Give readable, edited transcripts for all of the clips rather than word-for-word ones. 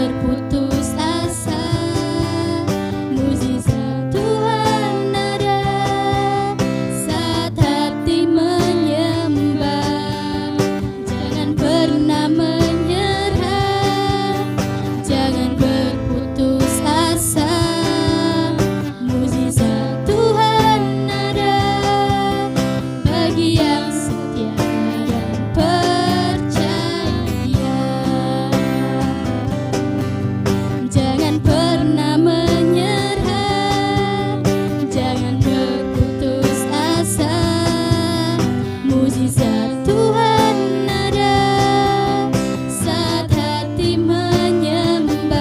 berputus asa, mukjizat Tuhan ada saat hati menyembah. Jangan pernah menyerah, jangan berputus asa, mukjizat Tuhan ada bagi yang setia dan percaya. Jangan pernah menyerah, jangan berputus asa, mukjizat Tuhan ada saat hati menyembah.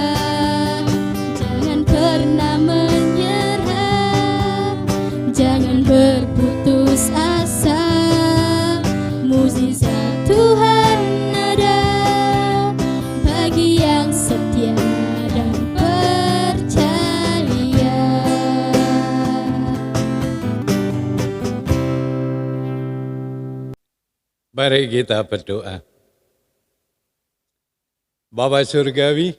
Jangan pernah menyerah, jangan berputus asa, mukjizat Tuhan ada bagi yang setia dan percaya. Mari kita berdoa. Bapa Surgawi,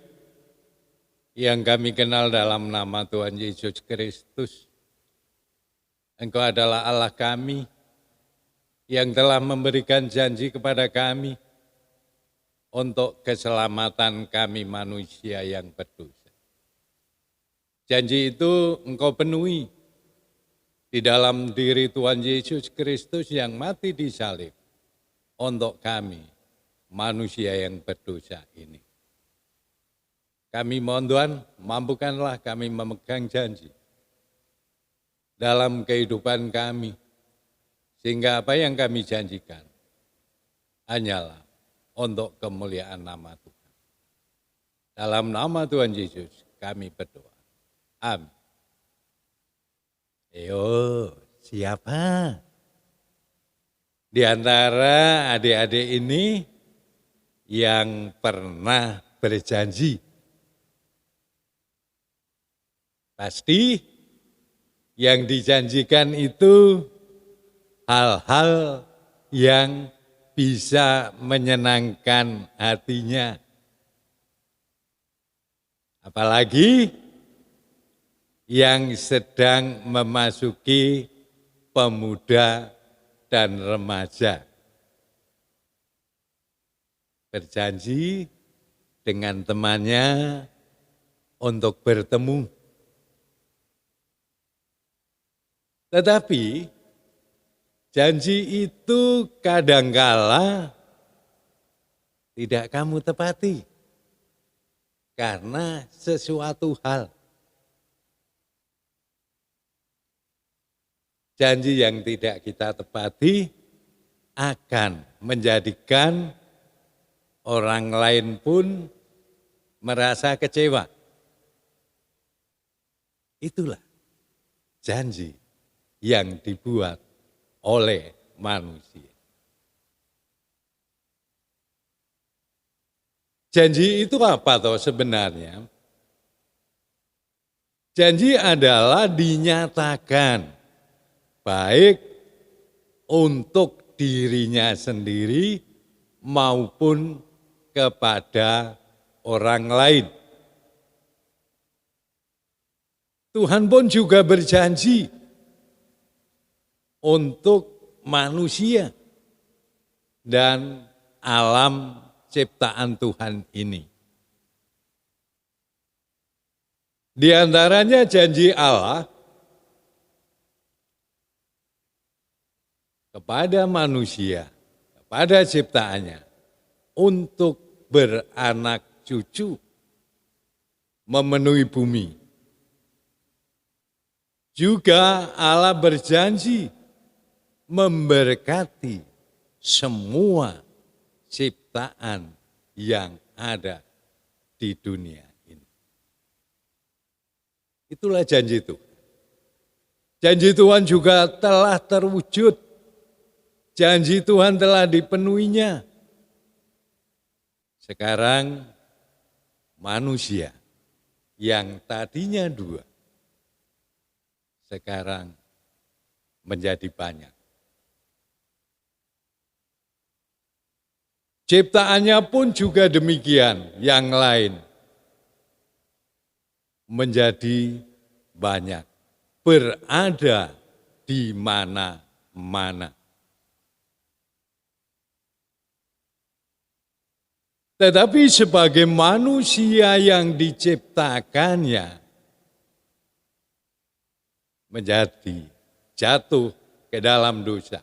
yang kami kenal dalam nama Tuhan Yesus Kristus, Engkau adalah Allah kami yang telah memberikan janji kepada kami untuk keselamatan kami manusia yang berdosa. Janji itu Engkau penuhi di dalam diri Tuhan Yesus Kristus yang mati di salib untuk kami manusia yang berdosa ini. Kami mohon Tuhan, mampukanlah kami memegang janji dalam kehidupan kami, sehingga apa yang kami janjikan hanyalah untuk kemuliaan nama Tuhan. Dalam nama Tuhan Yesus kami berdoa. Amin. Ayo, siapa di antara adik-adik ini yang pernah berjanji? Pasti yang dijanjikan itu hal-hal yang bisa menyenangkan hatinya. Apalagi yang sedang memasuki pemuda dan remaja. Berjanji dengan temannya untuk bertemu. Tetapi janji itu kadangkala tidak kamu tepati karena sesuatu hal. Janji yang tidak kita tepati akan menjadikan orang lain pun merasa kecewa. Itulah janji yang dibuat oleh manusia. Janji itu apa toh sebenarnya? Janji adalah dinyatakan baik untuk dirinya sendiri maupun kepada orang lain. Tuhan pun juga berjanji untuk manusia dan alam ciptaan Tuhan ini. Di antaranya janji Allah kepada manusia, kepada ciptaannya, untuk beranak cucu, memenuhi bumi. Juga Allah berjanji memberkati semua ciptaan yang ada di dunia ini. Itulah janji Tuhan. Janji Tuhan juga telah terwujud. Janji Tuhan telah dipenuhinya. Sekarang manusia yang tadinya 2, sekarang menjadi banyak. Ciptaannya pun juga demikian, yang lain menjadi banyak, berada di mana-mana. Tetapi sebagai manusia yang diciptakannya menjadi jatuh ke dalam dosa.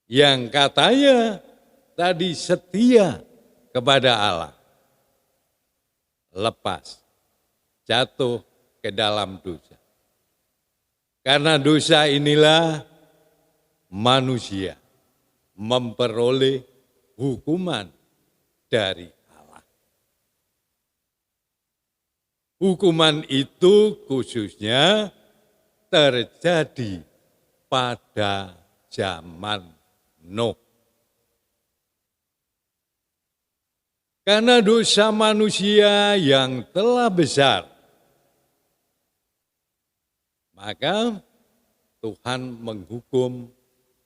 Yang katanya tadi setia kepada Allah, lepas jatuh ke dalam dosa. Karena dosa inilah manusia memperoleh hukuman dari Allah. Hukuman itu khususnya terjadi pada zaman Nuh. Karena dosa manusia yang telah besar, maka Tuhan menghukum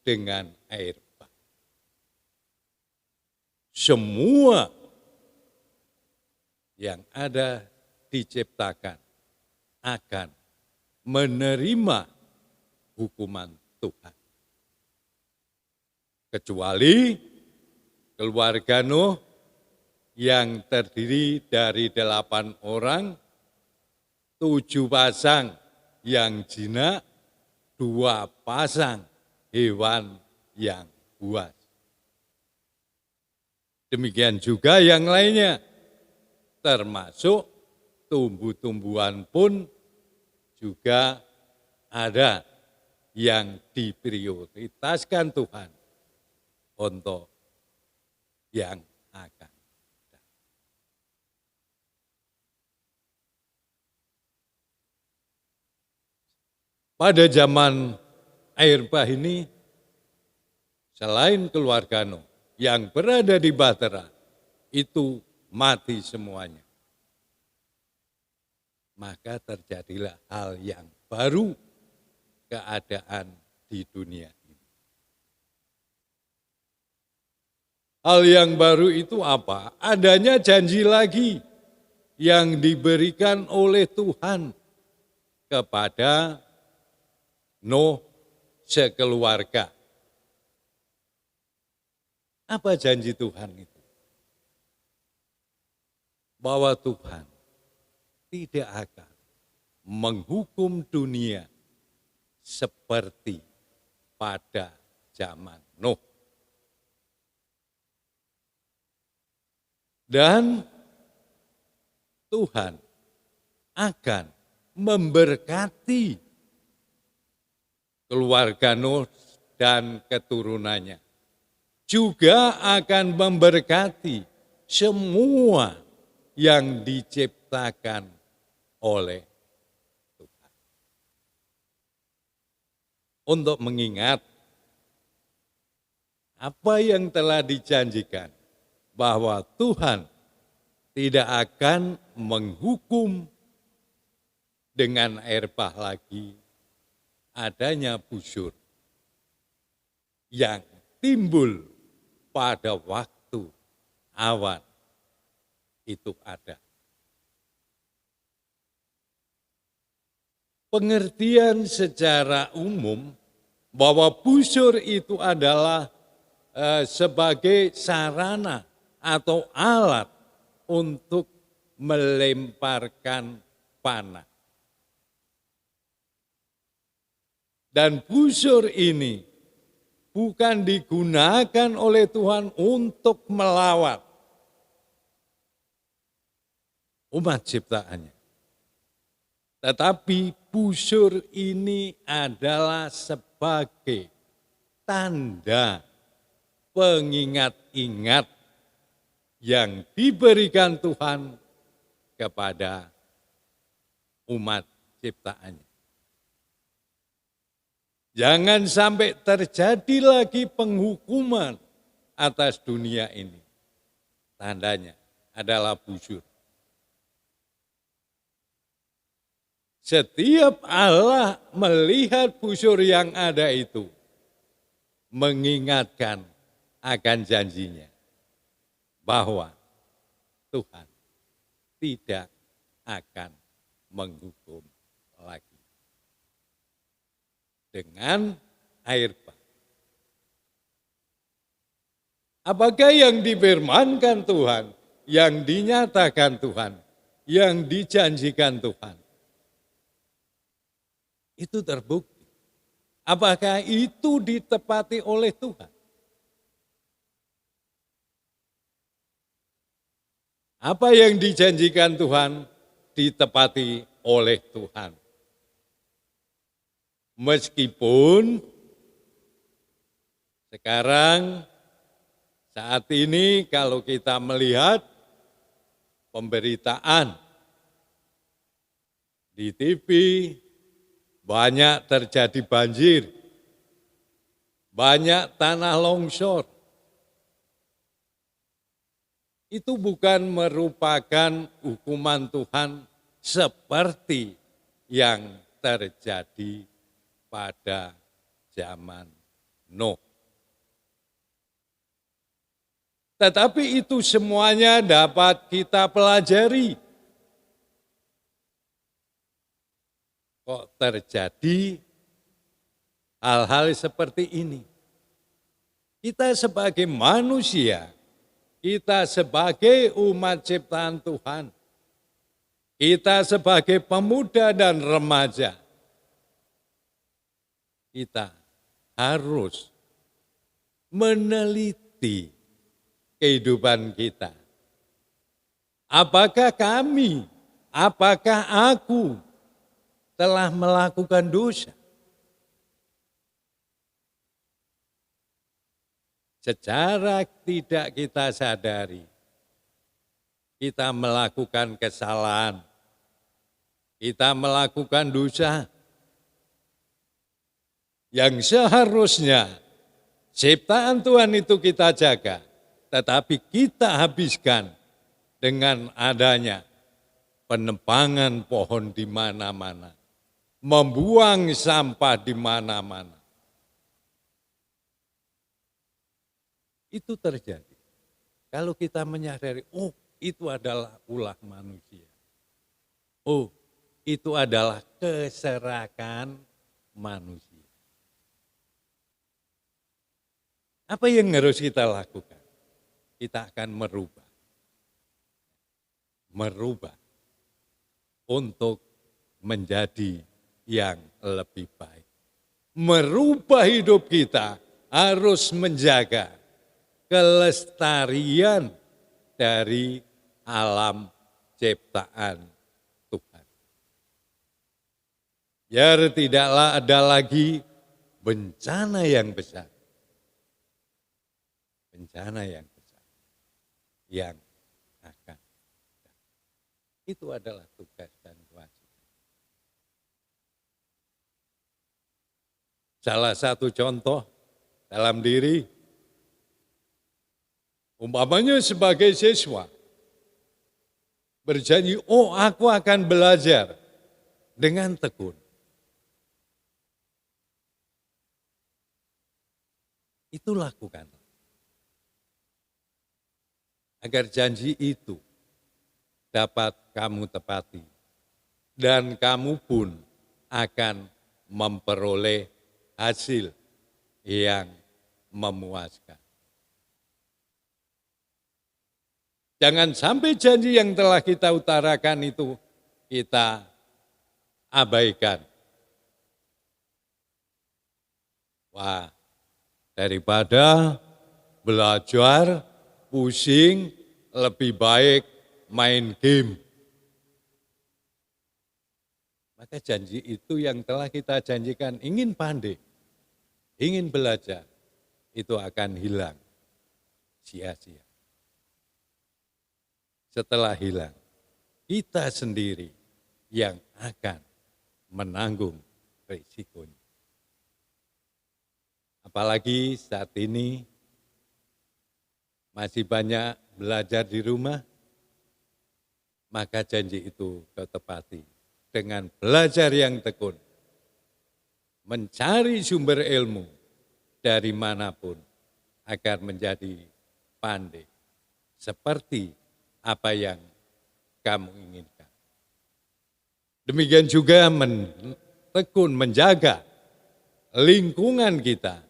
dengan air bah. Semua yang ada diciptakan akan menerima hukuman Tuhan. Kecuali keluarga Nuh yang terdiri dari 8 orang, 7 pasang yang jinak, 2 pasang hewan yang buas. Demikian juga yang lainnya, termasuk tumbuh-tumbuhan pun juga ada yang diprioritaskan Tuhan untuk yang akan datang. Pada zaman air bah ini, selain keluarga Nuh yang berada di Bahtera, itu mati semuanya. Maka terjadilah hal yang baru, keadaan di dunia ini. Hal yang baru itu apa? Adanya janji lagi yang diberikan oleh Tuhan kepada Nuh sekeluarga. Apa janji Tuhan itu? Bahwa Tuhan tidak akan menghukum dunia seperti pada zaman Nuh. Dan Tuhan akan memberkati keluarga Nuh dan keturunannya. Juga akan memberkati semua yang diciptakan oleh Tuhan. Untuk mengingat apa yang telah dijanjikan, bahwa Tuhan tidak akan menghukum dengan air bah lagi adanya busur yang timbul pada waktu awan itu ada. Pengertian secara umum bahwa busur itu adalah sebagai sarana atau alat untuk melemparkan panah. Dan busur ini bukan digunakan oleh Tuhan untuk melawan umat ciptaannya. Tetapi busur ini adalah sebagai tanda pengingat-ingat yang diberikan Tuhan kepada umat ciptaannya. Jangan sampai terjadi lagi penghukuman atas dunia ini. Tandanya adalah busur. Setiap Allah melihat busur yang ada itu, mengingatkan akan janjinya bahwa Tuhan tidak akan menghukum lagi. Dengan air bah. Apakah yang difirmankan Tuhan, yang dinyatakan Tuhan, yang dijanjikan Tuhan, itu terbukti? Apakah itu ditepati oleh Tuhan? Apa yang dijanjikan Tuhan ditepati oleh Tuhan. Meskipun sekarang saat ini kalau kita melihat pemberitaan di TV, banyak terjadi banjir, banyak tanah longsor. Itu bukan merupakan hukuman Tuhan seperti yang terjadi pada zaman Nuh. Tetapi itu semuanya dapat kita pelajari. Kok terjadi hal-hal seperti ini? Kita sebagai manusia, kita sebagai umat ciptaan Tuhan, kita sebagai pemuda dan remaja, kita harus meneliti kehidupan kita. Apakah kami, apakah aku telah melakukan dosa? Secara tidak kita sadari, kita melakukan kesalahan, kita melakukan dosa yang seharusnya ciptaan Tuhan itu kita jaga, tetapi kita habiskan dengan adanya penebangan pohon di mana-mana, membuang sampah di mana-mana. Itu terjadi. Kalau kita menyadari, oh itu adalah ulah manusia. Oh itu adalah keserakan manusia. Apa yang harus kita lakukan? Kita akan merubah untuk menjadi yang lebih baik. Merubah hidup kita harus menjaga kelestarian dari alam ciptaan Tuhan. Biar tidaklah ada lagi bencana yang besar. Bencana yang besar yang akan datang. Itu adalah tugas dan kewajiban. Salah satu contoh dalam diri, umpamanya sebagai siswa, berjanji, oh aku akan belajar dengan tekun. Itu lakukan. Agar janji itu dapat kamu tepati. Dan kamu pun akan memperoleh hasil yang memuaskan. Jangan sampai janji yang telah kita utarakan itu kita abaikan. Wah, daripada belajar pusing, lebih baik main game. Maka janji itu yang telah kita janjikan, ingin pandai, ingin belajar, itu akan hilang sia-sia. Setelah hilang, kita sendiri yang akan menanggung risikonya. Apalagi saat ini masih banyak belajar di rumah, maka janji itu kau tepati dengan belajar yang tekun, mencari sumber ilmu dari manapun agar menjadi pandai seperti apa yang kamu inginkan. Demikian juga tekun menjaga lingkungan kita.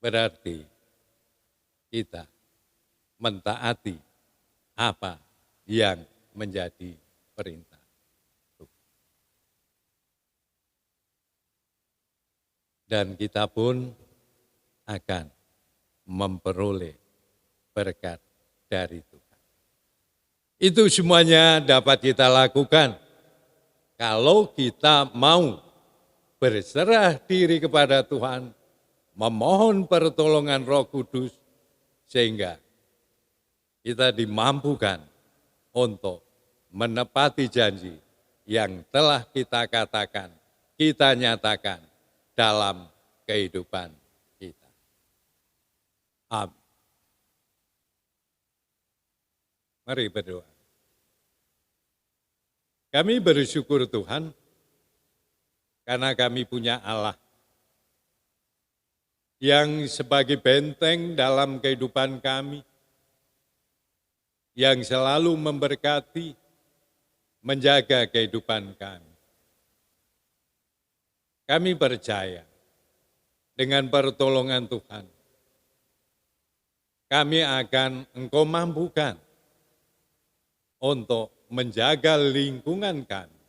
Berarti kita mentaati apa yang menjadi perintah Tuhan. Dan kita pun akan memperoleh berkat dari Tuhan. Itu semuanya dapat kita lakukan kalau kita mau berserah diri kepada Tuhan, memohon pertolongan Roh Kudus, sehingga kita dimampukan untuk menepati janji yang telah kita katakan, kita nyatakan dalam kehidupan kita. Amin. Mari berdoa. Kami bersyukur Tuhan, karena kami punya Allah yang sebagai benteng dalam kehidupan kami, yang selalu memberkati, menjaga kehidupan kami. Kami percaya dengan pertolongan Tuhan, kami akan Engkau mampukan untuk menjaga lingkungan kami,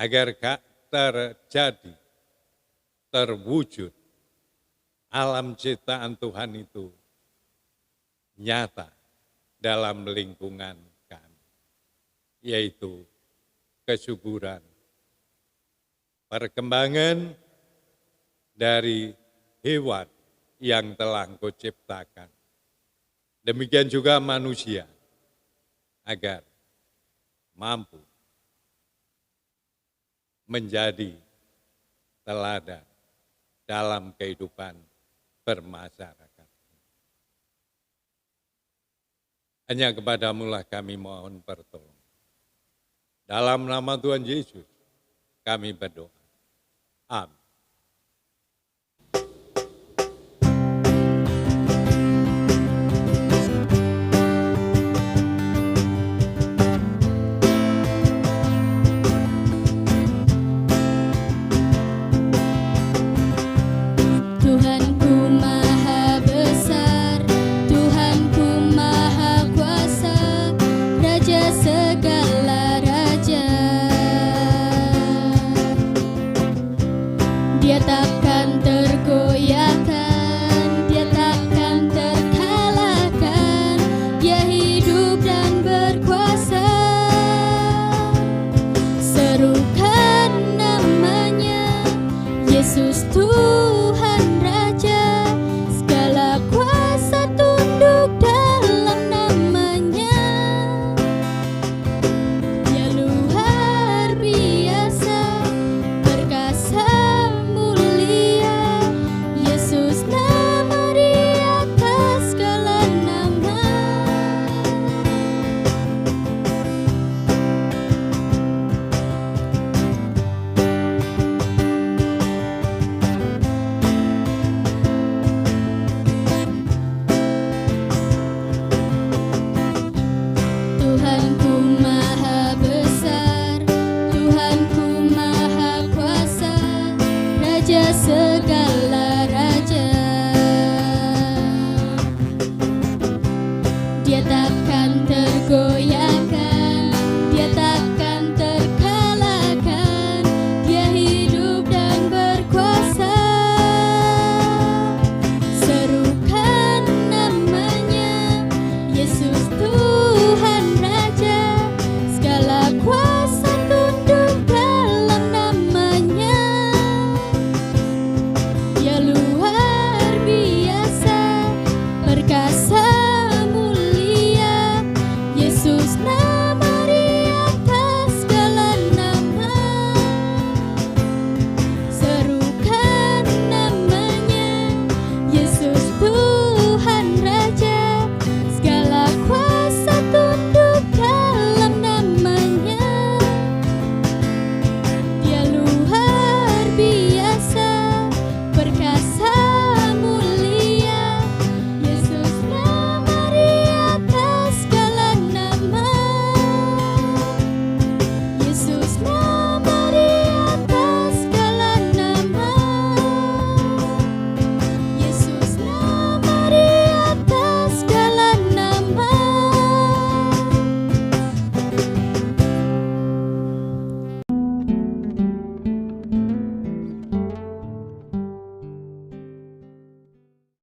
agar terjadi, terwujud alam ciptaan Tuhan itu nyata dalam lingkungan kami, yaitu kesuburan, perkembangan dari hewan yang telah Engkau ciptakan. Demikian juga manusia, agar mampu menjadi teladan dalam kehidupan bermasyarakat. Hanya kepadamu lah kami mohon pertolongan. Dalam nama Tuhan Yesus kami berdoa. Amin. Tuhanku Maha Besar, Tuhanku Maha Kuasa, Raja